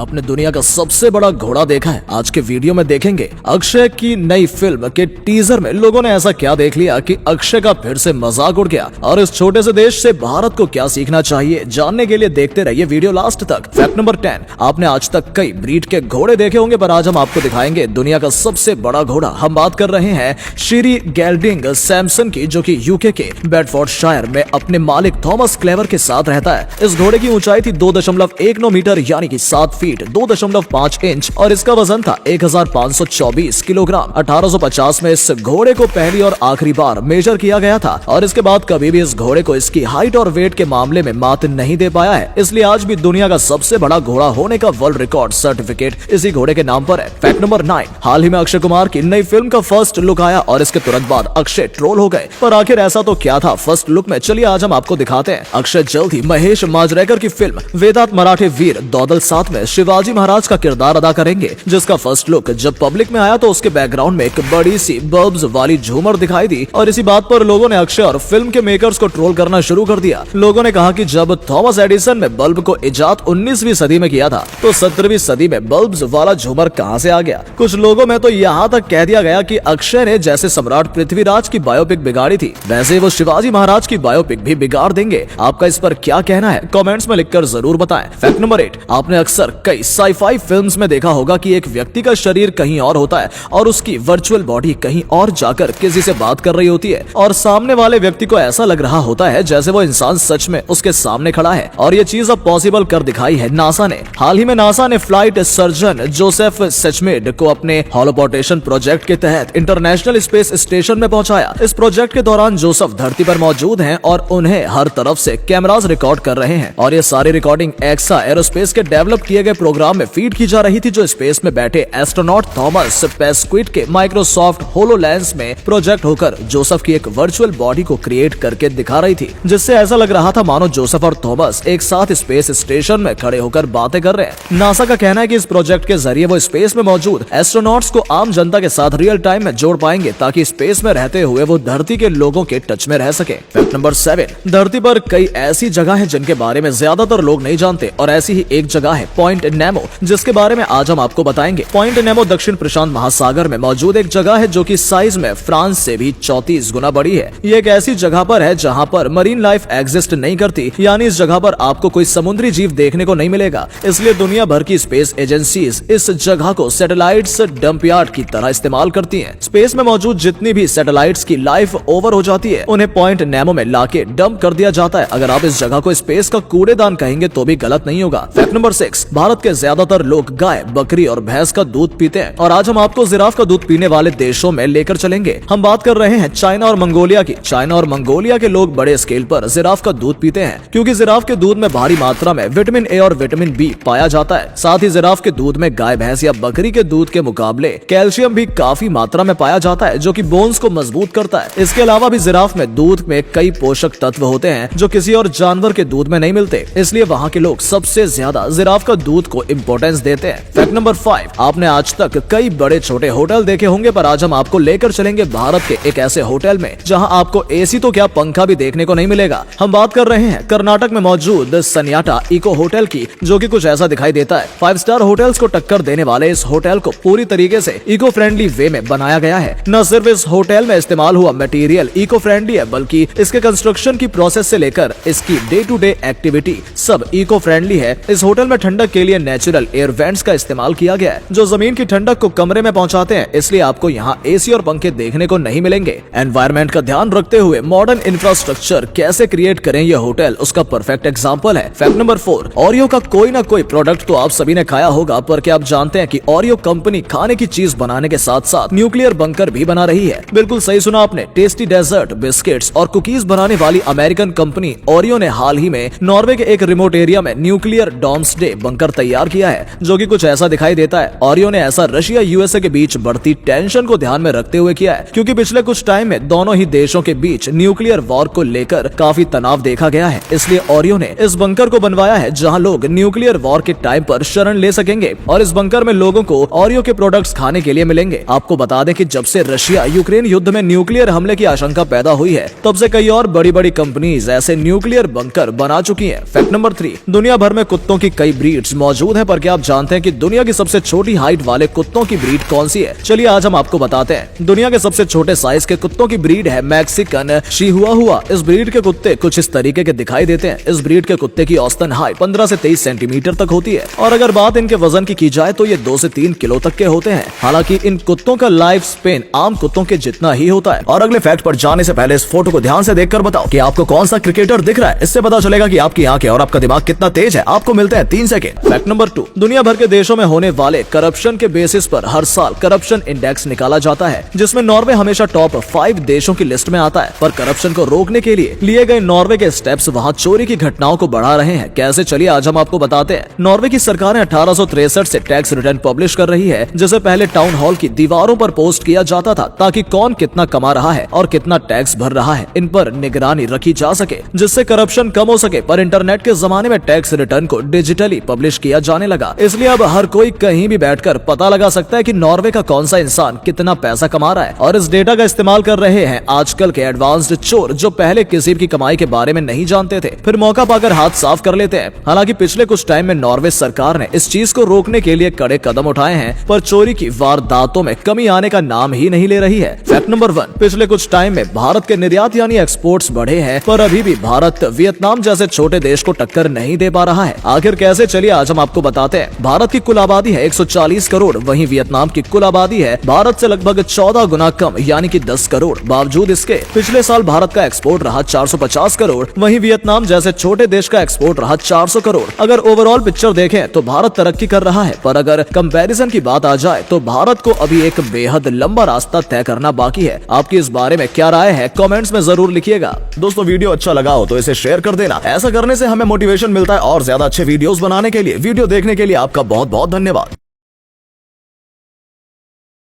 आपने दुनिया का सबसे बड़ा घोड़ा देखा है? आज के वीडियो में देखेंगे अक्षय की नई फिल्म के टीजर में लोगों ने ऐसा क्या देख लिया कि अक्षय का फिर से मजाक उड़ गया, और इस छोटे से देश से भारत को क्या सीखना चाहिए, जानने के लिए देखते रहिए वीडियो लास्ट तक। फैक्ट नंबर 10, आपने आज तक कई ब्रीड के घोड़े देखे होंगे, पर आज हम आपको दिखाएंगे दुनिया का सबसे बड़ा घोड़ा। हम बात कर रहे हैं श्री गेल्डिंग सैमसन की, जो कि यूके के बेडफोर्डशायर में अपने मालिक थॉमस क्लेवर के साथ रहता है। इस घोड़े की ऊंचाई थी 2.19 मीटर यानी कि 7 फीट 2.5 इंच और इसका वजन था 1524 किलोग्राम। 1850 में इस घोड़े को पहली और आखिरी बार मेजर किया गया था और इसके बाद कभी भी इस घोड़े को इसकी हाइट और वेट के मामले में मात नहीं दे पाया है। इसलिए आज भी दुनिया का सबसे बड़ा घोड़ा होने का वर्ल्ड रिकॉर्ड सर्टिफिकेट इसी घोड़े के नाम पर है। फैक्ट नंबर 9, हाल ही में अक्षय कुमार की नई फिल्म का फर्स्ट लुक आया और इसके तुरंत बाद अक्षय ट्रोल हो गए, पर आखिर ऐसा तो क्या था फर्स्ट लुक में? चलिए आज हम आपको दिखाते हैं। अक्षय जल्द ही महेश मांजरेकर की फिल्म वेदांत मराठे वीर दौदल 7 में शिवाजी महाराज का किरदार अदा करेंगे, जिसका फर्स्ट लुक जब पब्लिक में आया तो उसके बैकग्राउंड में एक बड़ी सी बल्ब्स वाली झूमर दिखाई दी और इसी बात पर लोगों ने अक्षय और फिल्म के मेकर्स को ट्रोल करना शुरू कर दिया। लोगों ने कहा कि जब थॉमस एडिसन ने बल्ब को इजाद 19वीं सदी में किया था तो 17वीं सदी में बल्ब्स वाला झूमर कहां से आ गया। कुछ लोगों में तो यहाँ तक कह दिया गया कि अक्षय ने जैसे सम्राट पृथ्वीराज की बायोपिक बिगाड़ी थी, वैसे वो शिवाजी महाराज की बायोपिक भी बिगाड़ देंगे। आपका इस पर क्या कहना है? कमेंट्स में लिखकर जरूर बताएं। फैक्ट नंबर 8, आपने अक्सर कई साई-फाई फिल्म्स में देखा होगा कि एक व्यक्ति का शरीर कहीं और होता है और उसकी वर्चुअल बॉडी कहीं और जाकर किसी से बात कर रही होती है और सामने वाले व्यक्ति को ऐसा लग रहा होता है जैसे वो इंसान सच में उसके सामने खड़ा है। और ये चीज अब पॉसिबल कर दिखाई है नासा ने। हाल ही में नासा ने फ्लाइट सर्जन जोसेफ सेचमेड को अपने होलोपोर्टेशन प्रोजेक्ट के तहत इंटरनेशनल स्पेस स्टेशन में पहुंचाया। इस प्रोजेक्ट के दौरान जोसेफ धरती पर मौजूद हैं और उन्हें हर तरफ से कैमरास रिकॉर्ड कर रहे हैं और ये सारी रिकॉर्डिंग एक्सा एरोस्पेस के डेवलप किए गए प्रोग्राम में फीड की जा रही थी, जो स्पेस में बैठे एस्ट्रोनॉट थॉमस पेस्क्विट के माइक्रोसॉफ्ट होलोलेंस में प्रोजेक्ट होकर जोसेफ की एक वर्चुअल बॉडी को क्रिएट करके दिखा रही थी, जिससे ऐसा लग रहा था मानो जोसेफ और थॉमस एक साथ स्पेस स्टेशन में खड़े होकर बातें कर रहे हैं। नासा का कहना है कि इस प्रोजेक्ट के जरिए वो स्पेस में मौजूद एस्ट्रोनॉट्स को आम जनता के साथ रियल टाइम में जोड़ पाएंगे, ताकि स्पेस में रहते हुए वो धरती के लोगों के टच में रह सके। फैक्ट नंबर 7, धरती पर कई ऐसी जगह है जिनके बारे में ज्यादातर लोग नहीं जानते और ऐसी ही एक जगह है पॉइंट नेमो, जिसके बारे में आज हम आपको बताएंगे। पॉइंट नेमो दक्षिण प्रशांत महासागर में मौजूद एक जगह है जो कि साइज में फ्रांस से भी 34 गुना बड़ी है। ये एक ऐसी जगह पर है जहाँ पर मरीन लाइफ एग्जिस्ट नहीं करती, यानी इस जगह पर आपको कोई समुद्री जीव देखने को नहीं मिलेगा। इसलिए दुनिया भर की स्पेस एजेंसीज इस जगह को सैटेलाइट्स डंपयार्ड की तरह इस्तेमाल करती हैं। स्पेस में मौजूद जितनी भी सैटेलाइट्स की लाइफ ओवर हो जाती है उन्हें पॉइंट नेमो में लाके डंप कर दिया जाता है। अगर आप इस जगह को स्पेस का कूड़ेदान कहेंगे तो भी गलत नहीं होगा। फैक्ट नंबर 6, भारत के ज्यादातर लोग गाय, बकरी और भैंस का दूध पीते हैं और आज हम आपको जिराफ का दूध पीने वाले देशों में लेकर चलेंगे। हम बात कर रहे हैं चाइना और मंगोलिया की। चाइना और मंगोलिया के लोग बड़े स्केल पर जिराफ का दूध पीते हैं क्योंकि जिराफ के दूध में भारी मात्रा में विटामिन ए और विटामिन बी पाया जाता है। साथ ही जिराफ के दूध में गाय, भैंस या बकरी के दूध के मुकाबले कैल्शियम भी काफी मात्रा में पाया जाता है, जो कि बोन्स को मजबूत करता है। इसके अलावा भी जिराफ में दूध में कई पोषक तत्व होते हैं जो किसी और जानवर के दूध में नहीं मिलते, इसलिए वहाँ के लोग सबसे ज्यादा जिराफ का दूध को इम्पोर्टेंस देते हैं। फैक्ट नंबर 5, आपने आज तक कई बड़े छोटे होटल देखे होंगे, पर आज हम आपको लेकर चलेंगे भारत के एक ऐसे होटल में जहाँ आपको एसी तो क्या पंखा भी देखने को नहीं मिलेगा। हम बात कर रहे हैं कर्नाटक में मौजूद सन्याटा इको होटल की, जो कि कुछ ऐसा दिखाई देता है। 5 स्टार होटल्स को टक्कर देने वाले इस होटल को पूरी तरीके से इको फ्रेंडली वे में बनाया गया है। न सिर्फ इस होटल में इस्तेमाल हुआ मटेरियल इको फ्रेंडली है, बल्कि इसके कंस्ट्रक्शन की प्रोसेस से लेकर इसकी डे टू डे एक्टिविटी सब इको फ्रेंडली है। इस होटल में ठंडक के लिए नेचुरल एयर वेंट्स का इस्तेमाल किया गया है, जो जमीन की ठंडक को कमरे में पहुंचाते हैं, इसलिए आपको यहाँ एसी और पंखे देखने को नहीं मिलेंगे। एनवायरमेंट का ध्यान रखते हुए मॉडर्न इंफ्रास्ट्रक्चर कैसे क्रिएट करें ये होटल उसका परफेक्ट एग्जांपल है। फैक्ट नंबर 4, ओरियो का कोई ना कोई प्रोडक्ट तो आप सभी ने खाया होगा, पर क्या आप जानते हैं कि ओरियो कंपनी खाने की चीज बनाने के साथ साथ न्यूक्लियर बंकर भी बना रही है? बिल्कुल सही सुना आपने। टेस्टी डेजर्ट, बिस्किट्स और कुकीज बनाने वाली अमेरिकन कंपनी ओरियो ने हाल ही में नॉर्वे के एक रिमोट एरिया में न्यूक्लियर डोम्सडे बंकर तैयार किया है, जो कि कुछ ऐसा दिखाई देता है। ओरियो ने ऐसा रशिया यूएसए के बीच बढ़ती टेंशन को ध्यान में रखते हुए किया है, क्योंकि पिछले कुछ टाइम में दोनों ही देशों के बीच न्यूक्लियर वॉर को लेकर काफी तनाव देखा गया है। इसलिए ओरियो ने इस बंकर को बनवाया है जहां लोग न्यूक्लियर वॉर के टाइम पर शरण ले सकेंगे और इस बंकर में लोगों को ओरियो के प्रोडक्ट्स खाने के लिए मिलेंगे। आपको बता दें कि जब से रशिया यूक्रेन युद्ध में न्यूक्लियर हमले की आशंका पैदा हुई है, तब से कई और बड़ी बड़ी कंपनीज ऐसे न्यूक्लियर बंकर बना चुकी हैं। फैक्ट नंबर 3, दुनिया भर में कुत्तों की कई ब्रीड्स मौजूद है, पर क्या आप जानते हैं कि दुनिया की सबसे छोटी हाइट वाले कुत्तों की ब्रीड कौन सी है? चलिए आज हम आपको बताते हैं। दुनिया के सबसे छोटे साइज के कुत्तों की ब्रीड है मैक्सिकन चिहुआहुआ। इस ब्रीड के कुत्ते कुछ इस तरीके के दिखाई देते हैं। इस ब्रीड के कुत्ते की औसतन हाइट 15 से 23 सेंटीमीटर तक होती है और अगर बात इनके वजन की जाए तो ये 2 से 3 किलो तक के होते हैं। हालांकि इन कुत्तों का लाइफ स्पेन आम कुत्तों के जितना ही होता है। और अगले फैक्ट पर जाने से पहले इस फोटो को ध्यान से देखकर बताओ कि आपको कौन सा क्रिकेटर दिख रहा है। इससे पता चलेगा कि आपकी आंखें और आपका दिमाग कितना तेज है। आपको मिलते हैं 3 सेकंड। फैक्ट नंबर 2, दुनिया भर के देशों में होने वाले करप्शन के बेसिस पर हर साल करप्शन इंडेक्स निकाला जाता है, जिसमें नॉर्वे हमेशा टॉप 5 देशों की लिस्ट में आता है। पर करप्शन को रोकने के लिए गए नॉर्वे के स्टेप्स वहाँ चोरी की घटनाओं को बढ़ा रहे हैं। कैसे, चलिए आज हम आपको बताते हैं। नॉर्वे की सरकार ने 1863 से टैक्स रिटर्न पब्लिश कर रही है, जिसे पहले टाउन हॉल की दीवारों पर पोस्ट किया जाता था ताकि कौन कितना कमा रहा है और कितना टैक्स भर रहा है इन पर निगरानी रखी जा सके, जिससे करप्शन कम हो सके। पर इंटरनेट के जमाने में टैक्स रिटर्न को डिजिटली पब्लिश किया जाने लगा, इसलिए अब हर कोई कहीं भी बैठकर पता लगा सकता है कि नॉर्वे का कौन सा इंसान कितना पैसा कमा रहा है। और इस डेटा का इस्तेमाल कर रहे हैं आजकल के एडवांस्ड चोर, जो पहले किसी की कमाई के बारे में नहीं जानते थे, फिर मौका पाकर हाथ साफ कर लेते हैं। हालांकि पिछले कुछ टाइम में नॉर्वे सरकार ने इस चीज को रोकने के लिए कड़े कदम उठाए हैं, पर चोरी की वारदातों में कमी आने का नाम ही नहीं ले रही है। फैक्ट नंबर 1, पिछले कुछ टाइम में भारत के निर्यात यानी एक्सपोर्ट्स बढ़े हैं, पर अभी भी भारत वियतनाम जैसे छोटे देश को टक्कर नहीं दे पा रहा है। आखिर कैसे, चलिए आज हम आपको बताते हैं। भारत की कुल आबादी है 140 करोड़, वहीं वियतनाम की कुल आबादी है भारत से लगभग 14 गुना कम यानी कि 10 करोड़। बावजूद इसके पिछले साल भारत का एक्सपोर्ट रहा 450 करोड़, वहीं वियतनाम जैसे छोटे देश का एक्सपोर्ट रहा 400 करोड़। अगर ओवरऑल पिक्चर देखें तो भारत तरक्की कर रहा है, पर अगर कंपैरिजन की बात आ जाए तो भारत को अभी एक बेहद लंबा रास्ता तय करना बाकी है। आपकी इस बारे में क्या राय है, कमेंट्स में जरूर लिखिएगा। दोस्तों, वीडियो अच्छा लगा हो तो इसे शेयर कर देना। ऐसा करने से हमें मोटिवेशन मिलता है और ज्यादा अच्छे वीडियोस बनाने के लिए। वीडियो देखने के लिए आपका बहुत बहुत धन्यवाद।